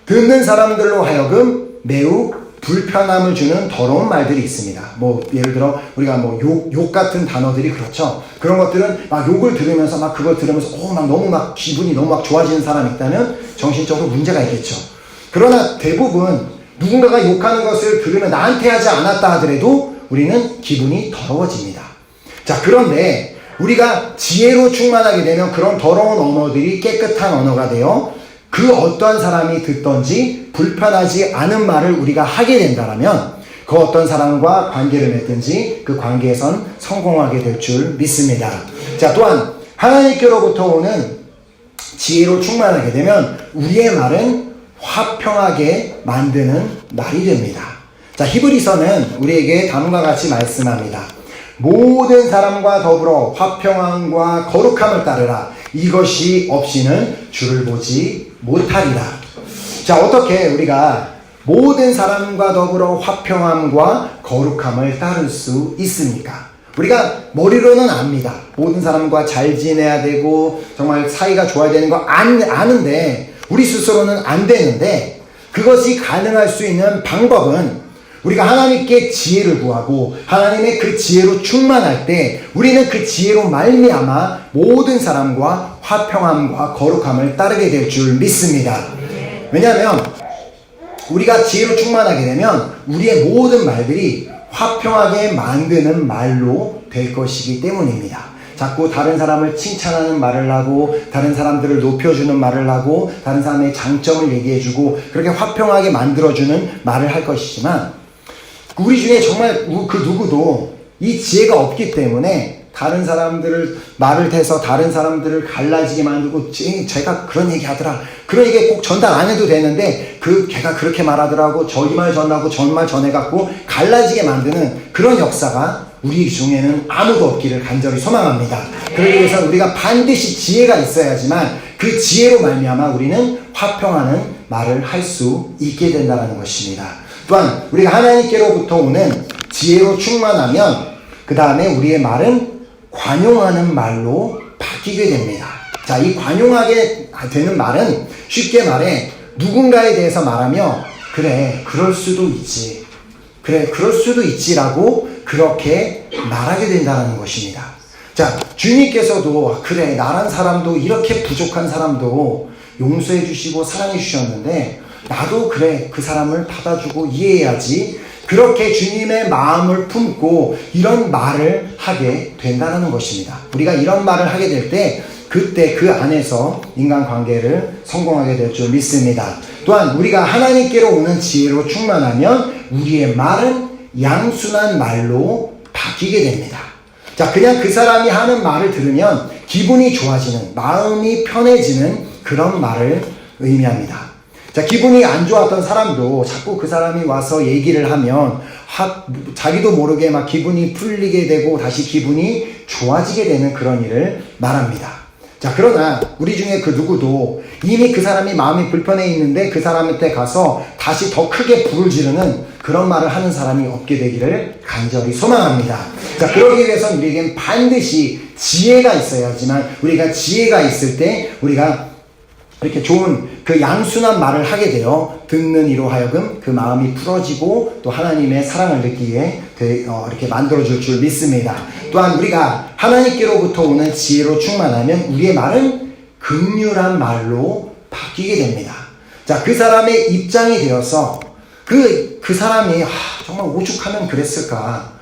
듣는 사람들로 하여금 매우 불편함을 주는 더러운 말들이 있습니다. 뭐 예를 들어 우리가 뭐 욕 같은 단어들이 그렇죠. 그런 것들은 막 욕을 들으면서 막 그걸 들으면서 막 너무 막 기분이 너무 막 좋아지는 사람이 있다면 정신적으로 문제가 있겠죠. 그러나 대부분 누군가가 욕하는 것을 들으면 나한테 하지 않았다 하더라도 우리는 기분이 더러워집니다. 자, 그런데 우리가 지혜로 충만하게 되면 그런 더러운 언어들이 깨끗한 언어가 되어 그 어떠한 사람이 듣던지 불편하지 않은 말을 우리가 하게 된다면 그 어떤 사람과 관계를 맺든지 그 관계에선 성공하게 될 줄 믿습니다. 자, 또한 하나님께로부터 오는 지혜로 충만하게 되면 우리의 말은 화평하게 만드는 말이 됩니다. 자, 히브리서는 우리에게 다음과 같이 말씀합니다. 모든 사람과 더불어 화평함과 거룩함을 따르라. 이것이 없이는 주를 보지 못하리라. 자, 어떻게 우리가 모든 사람과 더불어 화평함과 거룩함을 따를 수 있습니까? 우리가 머리로는 압니다. 모든 사람과 잘 지내야 되고 정말 사이가 좋아야 되는 거 아는데 우리 스스로는 안 되는데 그것이 가능할 수 있는 방법은 우리가 하나님께 지혜를 구하고 하나님의 그 지혜로 충만할 때 우리는 그 지혜로 말미암아 모든 사람과 화평함과 거룩함을 따르게 될 줄 믿습니다. 왜냐하면 우리가 지혜로 충만하게 되면 우리의 모든 말들이 화평하게 만드는 말로 될 것이기 때문입니다. 자꾸 다른 사람을 칭찬하는 말을 하고 다른 사람들을 높여주는 말을 하고 다른 사람의 장점을 얘기해주고 그렇게 화평하게 만들어주는 말을 할 것이지만 우리 중에 정말 그 누구도 이 지혜가 없기 때문에 다른 사람들을 말을 대서 다른 사람들을 갈라지게 만들고 제가 그런 얘기 하더라 그런 얘기 꼭 전달 안 해도 되는데 걔가 그렇게 말하더라고 저기 말 전하고 전말 전해갖고 갈라지게 만드는 그런 역사가 우리 중에는 아무도 없기를 간절히 소망합니다. 그러기 위해서 우리가 반드시 지혜가 있어야지만 그 지혜로 말미암아 우리는 화평하는 말을 할 수 있게 된다는 것입니다. 또한 우리가 하나님께로부터 오는 지혜로 충만하면 그 다음에 우리의 말은 관용하는 말로 바뀌게 됩니다. 자, 이 관용하게 되는 말은 쉽게 말해 누군가에 대해서 말하며 그래, 그럴 수도 있지. 그래, 그럴 수도 있지라고 그렇게 말하게 된다는 것입니다. 자, 주님께서도 그래, 나란 사람도 이렇게 부족한 사람도 용서해 주시고 사랑해 주셨는데 나도 그래, 그 사람을 받아주고 이해해야지. 그렇게 주님의 마음을 품고 이런 말을 하게 된다는 것입니다. 우리가 이런 말을 하게 될 때 그때 그 안에서 인간관계를 성공하게 될 줄 믿습니다. 또한 우리가 하나님께로 오는 지혜로 충만하면 우리의 말은 양순한 말로 바뀌게 됩니다. 자, 그냥 그 사람이 하는 말을 들으면 기분이 좋아지는, 마음이 편해지는 그런 말을 의미합니다. 자, 기분이 안 좋았던 사람도 자꾸 그 사람이 와서 얘기를 하면 자기도 모르게 막 기분이 풀리게 되고 다시 기분이 좋아지게 되는 그런 일을 말합니다. 자, 그러나 우리 중에 그 누구도 이미 그 사람이 마음이 불편해 있는데 그 사람한테 가서 다시 더 크게 불을 지르는 그런 말을 하는 사람이 없게 되기를 간절히 소망합니다. 자, 그러기 위해서는 우리에겐 반드시 지혜가 있어야지만 우리가 지혜가 있을 때 우리가 이렇게 좋은 그 양순한 말을 하게 되어 듣는 이로 하여금 그 마음이 풀어지고 또 하나님의 사랑을 느끼게 이렇게 만들어줄 줄 믿습니다. 또한 우리가 하나님께로부터 오는 지혜로 충만하면 우리의 말은 긍휼한 말로 바뀌게 됩니다. 자, 그 사람의 입장이 되어서 그 사람이 정말 오죽하면 그랬을까?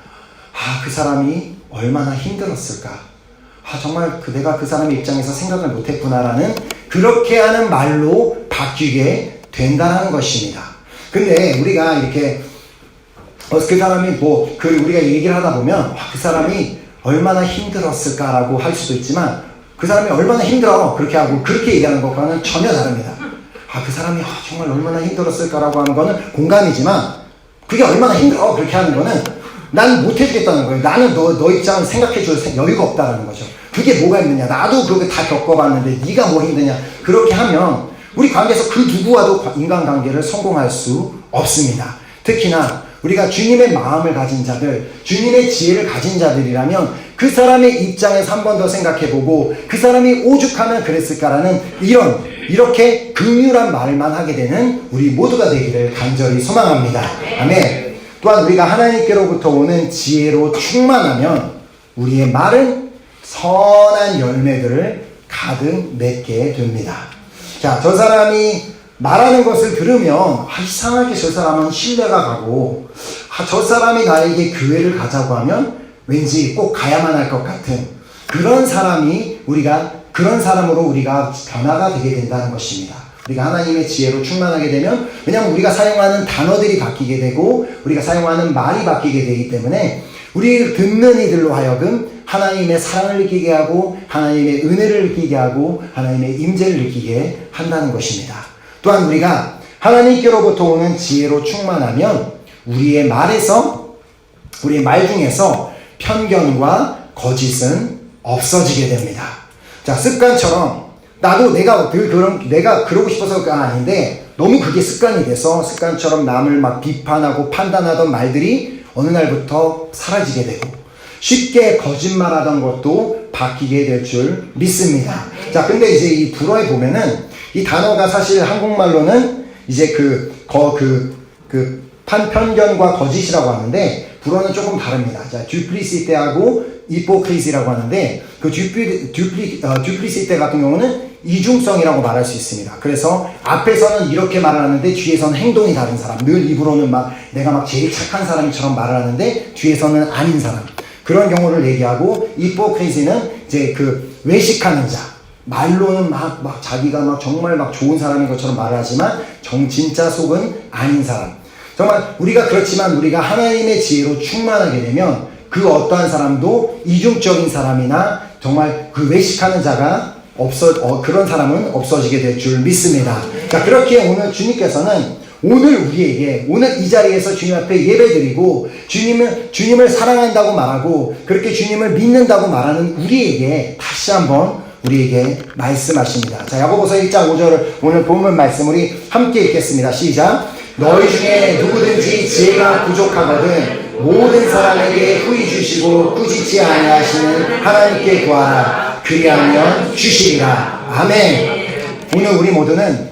그 사람이 얼마나 힘들었을까? 정말 내가 그 사람의 입장에서 생각을 못했구나라는 그렇게 하는 말로 바뀌게 된다는 것입니다. 근데 우리가 이렇게 그 사람이 우리가 얘기를 하다 보면 그 사람이 얼마나 힘들었을까라고 할 수도 있지만 그 사람이 얼마나 힘들어 그렇게 하고 그렇게 얘기하는 것과는 전혀 다릅니다. 그 사람이 정말 얼마나 힘들었을까라고 하는 거는 공감이지만 그게 얼마나 힘들어 그렇게 하는 거는 난 못해주겠다는 거예요. 나는 너 입장을 생각해줄 여유가 없다는 거죠. 그게 뭐가 있느냐. 나도 그거 다 겪어봤는데 네가 뭐 힘드냐. 그렇게 하면 우리 관계에서 그 누구와도 인간관계를 성공할 수 없습니다. 특히나 우리가 주님의 마음을 가진 자들, 주님의 지혜를 가진 자들이라면 그 사람의 입장에서 한 번 더 생각해보고 그 사람이 오죽하면 그랬을까라는 이렇게 긍휼한 말만 하게 되는 우리 모두가 되기를 간절히 소망합니다. 아멘. 또한 우리가 하나님께로부터 오는 지혜로 충만하면 우리의 말은 선한 열매들을 가득 맺게 됩니다. 자, 저 사람이 말하는 것을 들으면 이상하게 저 사람은 신뢰가 가고 저 사람이 나에게 교회를 가자고 하면 왠지 꼭 가야만 할 것 같은 그런 사람으로 우리가 변화가 되게 된다는 것입니다. 우리가 하나님의 지혜로 충만하게 되면 왜냐하면 우리가 사용하는 단어들이 바뀌게 되고 우리가 사용하는 말이 바뀌게 되기 때문에 우리 듣는 이들로 하여금 하나님의 사랑을 느끼게 하고 하나님의 은혜를 느끼게 하고 하나님의 임재를 느끼게 한다는 것입니다. 또한 우리가 하나님께로부터 오는 지혜로 충만하면 우리의 말 중에서 편견과 거짓은 없어지게 됩니다. 자, 습관처럼 나도 내가 그러고 싶어서가 아닌데 너무 그게 습관이 돼서 습관처럼 남을 막 비판하고 판단하던 말들이 어느 날부터 사라지게 되고 쉽게 거짓말하던 것도 바뀌게 될 줄 믿습니다. 자, 근데 이제 이 불어에 보면은 이 단어가 사실 한국말로는 이제 편견과 거짓이라고 하는데 불어는 조금 다릅니다. 자, 듀플리시테하고 히포크리시라고 하는데 그 듀플리시테 같은 경우는 이중성이라고 말할 수 있습니다. 그래서 앞에서는 이렇게 말을 하는데 뒤에서는 행동이 다른 사람, 늘 입으로는 내가 제일 착한 사람처럼 말을 하는데 뒤에서는 아닌 사람, 그런 경우를 얘기하고 히포크리시는 이제 외식하는 자, 말로는 자기가 정말 좋은 사람인 것처럼 말을 하지만 진짜 속은 아닌 사람. 정말 우리가 그렇지만 우리가 하나님의 지혜로 충만하게 되면 그 어떠한 사람도 이중적인 사람이나 정말 외식하는 자가 그런 사람은 없어지게 될 줄 믿습니다. 자, 그렇게 오늘 주님께서는 우리에게 오늘 이 자리에서 주님 앞에 예배드리고 주님을 사랑한다고 말하고 그렇게 주님을 믿는다고 말하는 우리에게 다시 한번 우리에게 말씀하십니다. 자, 야고보서 1장 5절을 오늘 본문 말씀 우리 함께 읽겠습니다. 시작. 너희 중에 누구든지 지혜가 부족하거든 모든 사람에게 후히 주시고 꾸짖지 아니하시는 하나님께 구하라. 그리하면 주시리라. 아멘. 오늘 우리 모두는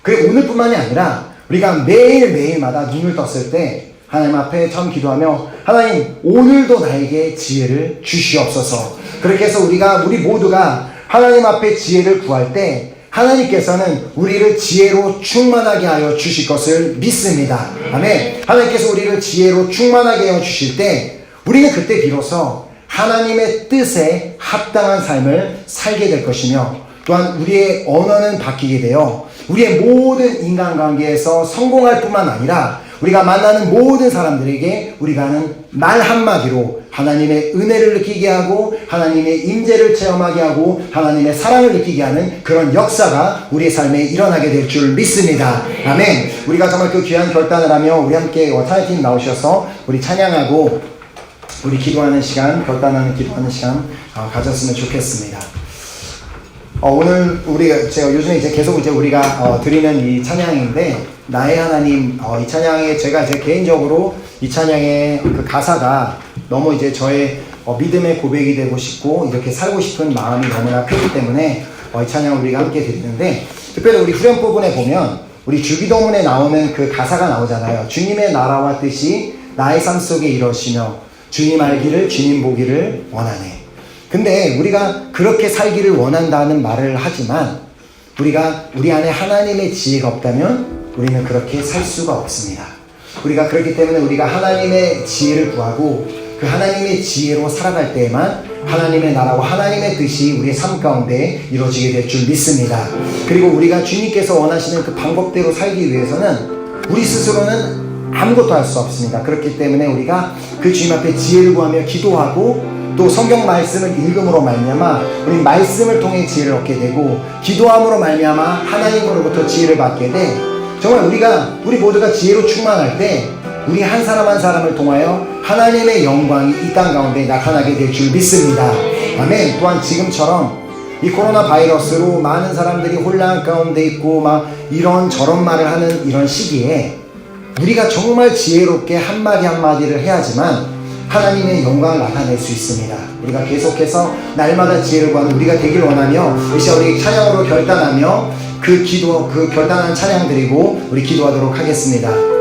오늘뿐만이 아니라 우리가 매일매일마다 눈을 떴을 때 하나님 앞에 처음 기도하며 하나님 오늘도 나에게 지혜를 주시옵소서. 그렇게 해서 우리 모두가 하나님 앞에 지혜를 구할 때 하나님께서는 우리를 지혜로 충만하게 하여 주실 것을 믿습니다. 아멘. 하나님께서 우리를 지혜로 충만하게 하여 주실 때 우리는 그때 비로소 하나님의 뜻에 합당한 삶을 살게 될 것이며 또한 우리의 언어는 바뀌게 되어 우리의 모든 인간관계에서 성공할 뿐만 아니라 우리가 만나는 모든 사람들에게 우리가 하는 말 한마디로 하나님의 은혜를 느끼게 하고 하나님의 임재를 체험하게 하고 하나님의 사랑을 느끼게 하는 그런 역사가 우리의 삶에 일어나게 될 줄 믿습니다. 아멘. 우리가 정말 그 귀한 결단을 하며 우리 함께 찬양팀 나오셔서 우리 찬양하고 우리 기도하는 시간, 결단하는 기도하는 시간 가졌으면 좋겠습니다. 오늘 제가 요즘에 계속 우리가 드리는 이 찬양인데 나의 하나님, 이 찬양에 제가 개인적으로 이 찬양의 그 가사가 너무 저의 믿음의 고백이 되고 싶고 이렇게 살고 싶은 마음이 너무나 크기 때문에 이 찬양을 우리가 함께 드리는데 특별히 우리 후렴 부분에 보면 우리 주기도문에 나오는 그 가사가 나오잖아요. 주님의 나라와 뜻이 나의 삶 속에 이루어지며 주님 알기를 주님 보기를 원하네. 근데 우리가 그렇게 살기를 원한다는 말을 하지만 우리가 우리 안에 하나님의 지혜가 없다면 우리는 그렇게 살 수가 없습니다. 우리가 그렇기 때문에 우리가 하나님의 지혜를 구하고 그 하나님의 지혜로 살아갈 때에만 하나님의 나라와 하나님의 뜻이 우리의 삶 가운데 이루어지게 될 줄 믿습니다. 그리고 우리가 주님께서 원하시는 그 방법대로 살기 위해서는 우리 스스로는 아무것도 할 수 없습니다. 그렇기 때문에 우리가 그 주님 앞에 지혜를 구하며 기도하고 또 성경 말씀을 읽음으로 말미암아 우리 말씀을 통해 지혜를 얻게 되고 기도함으로 말미암아 하나님으로부터 지혜를 받게 돼 정말 우리 모두가 지혜로 충만할 때 우리 한 사람 한 사람을 통하여 하나님의 영광이 이 땅 가운데 나타나게 될 줄 믿습니다. 아멘. 또한 지금처럼 이 코로나 바이러스로 많은 사람들이 혼란 가운데 있고 막 이런 저런 말을 하는 이런 시기에 우리가 정말 지혜롭게 한마디 한마디를 해야지만 하나님의 영광을 나타낼 수 있습니다. 우리가 계속해서 날마다 지혜를 구하는 우리가 되길 원하며 이 시간 우리 찬양으로 결단하며 그 결단한 찬양 드리고 우리 기도하도록 하겠습니다.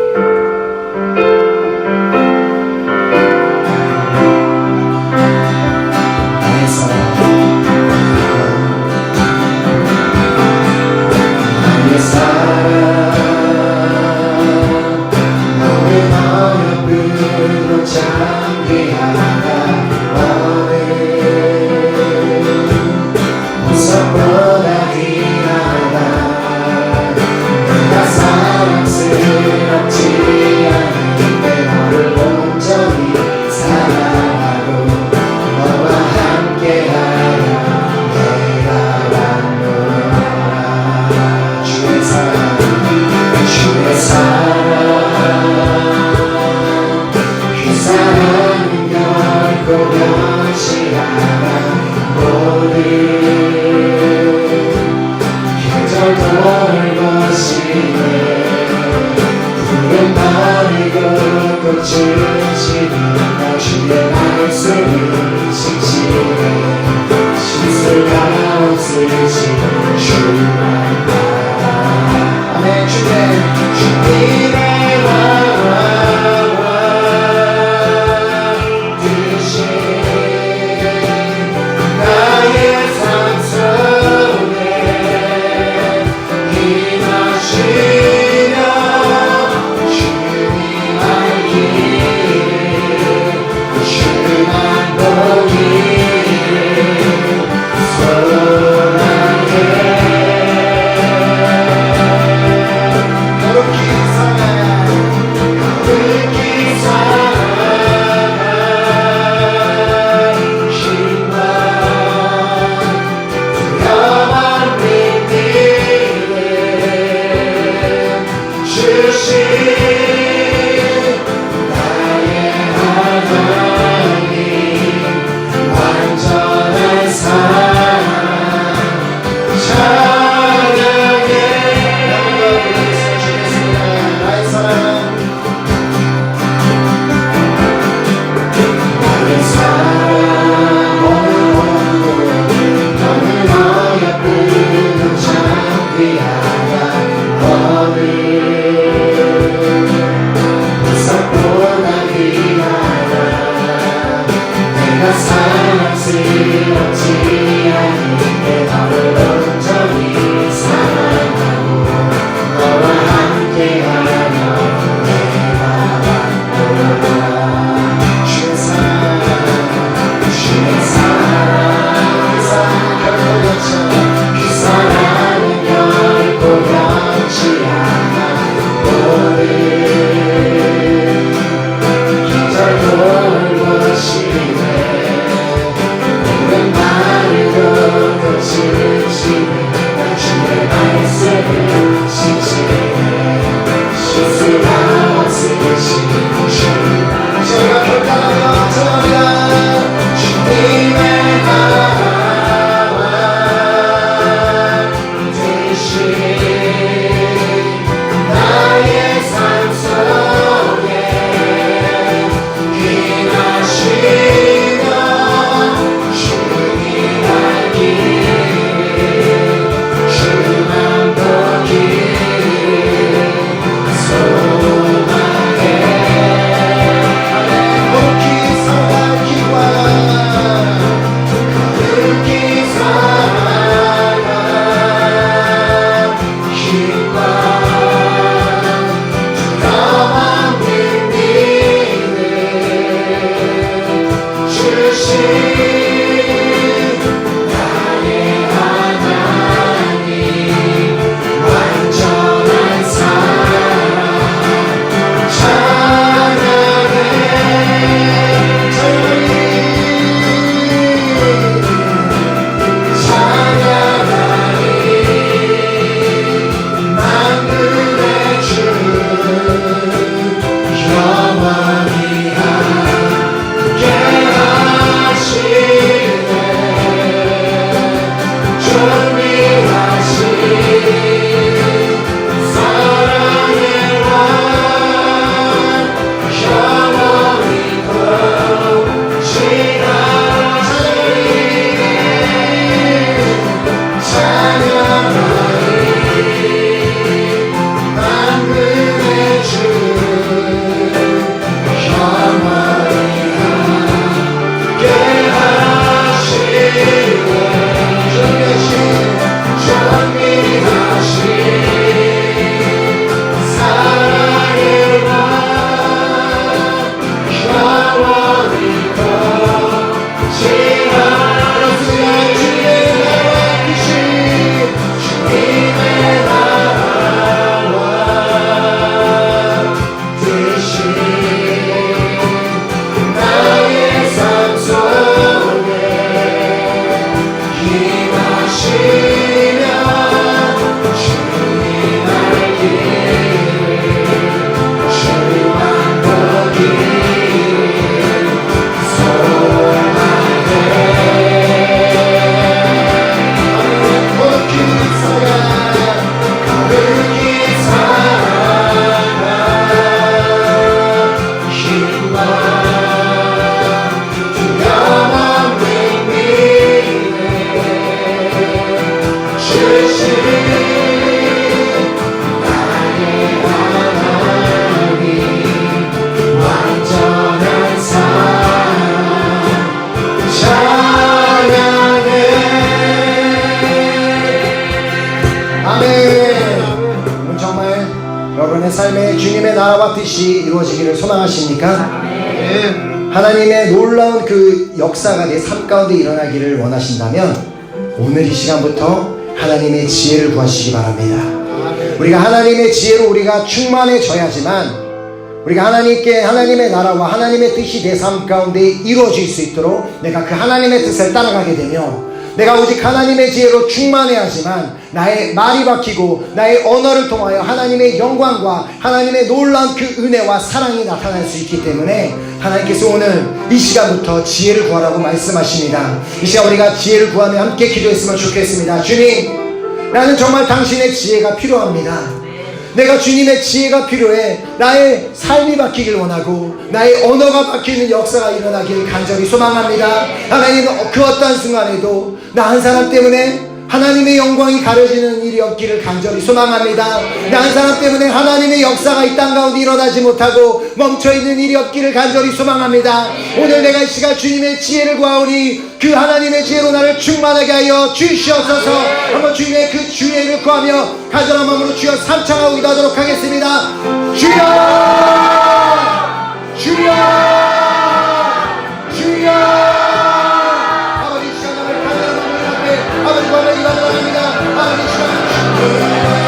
여러분의 삶에 주님의 나라와 뜻이 이루어지기를 소망하십니까? 하나님의 놀라운 그 역사가 내 삶 가운데 일어나기를 원하신다면 오늘 이 시간부터 하나님의 지혜를 구하시기 바랍니다. 우리가 하나님의 지혜로 우리가 충만해져야지만 우리가 하나님께 하나님의 나라와 하나님의 뜻이 내 삶 가운데 이루어질 수 있도록 내가 그 하나님의 뜻을 따라가게 되며 내가 오직 하나님의 지혜로 충만해야지만 나의 말이 바뀌고 나의 언어를 통하여 하나님의 영광과 하나님의 놀라운 그 은혜와 사랑이 나타날 수 있기 때문에 하나님께서 오늘 이 시간부터 지혜를 구하라고 말씀하십니다. 이 시간 우리가 지혜를 구하며 함께 기도했으면 좋겠습니다. 주님, 나는 정말 당신의 지혜가 필요합니다. 내가 주님의 지혜가 필요해. 나의 삶이 바뀌길 원하고 나의 언어가 바뀌는 역사가 일어나길 간절히 소망합니다. 하나님, 그 어떠한 순간에도 나 한 사람 때문에 하나님의 영광이 가려지는 일이 없기를 간절히 소망합니다. 나 한 사람 때문에 하나님의 역사가 이 땅 가운데 일어나지 못하고 멈춰있는 일이 없기를 간절히 소망합니다. 오늘 내가 이 시간 주님의 지혜를 구하오니 그 하나님의 지혜로 나를 충만하게 하여 주시옵소서. 한번 주님의 그 지혜를 구하며 간절한 마음으로 주여 삼창하고 기도하도록 하겠습니다. 주여, 주여, 주여. 아버지 이 시간 나를 간절한 마음으로 앞에 아버지 구하며 기도하도록 합니다. 아버지 이 시간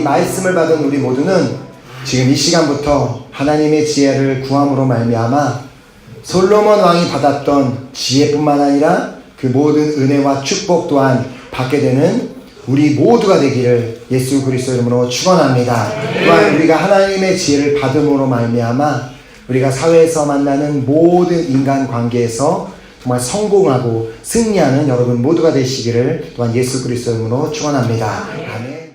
말씀을 받은 우리 모두는 지금 이 시간부터 하나님의 지혜를 구함으로 말미암아 솔로몬 왕이 받았던 지혜뿐만 아니라 그 모든 은혜와 축복 또한 받게 되는 우리 모두가 되기를 예수 그리스도 이름으로 축원합니다. 또한 우리가 하나님의 지혜를 받음으로 말미암아 우리가 사회에서 만나는 모든 인간 관계에서 정말 성공하고 승리하는 여러분 모두가 되시기를 또한 예수 그리스도 이름으로 축원합니다. 아멘.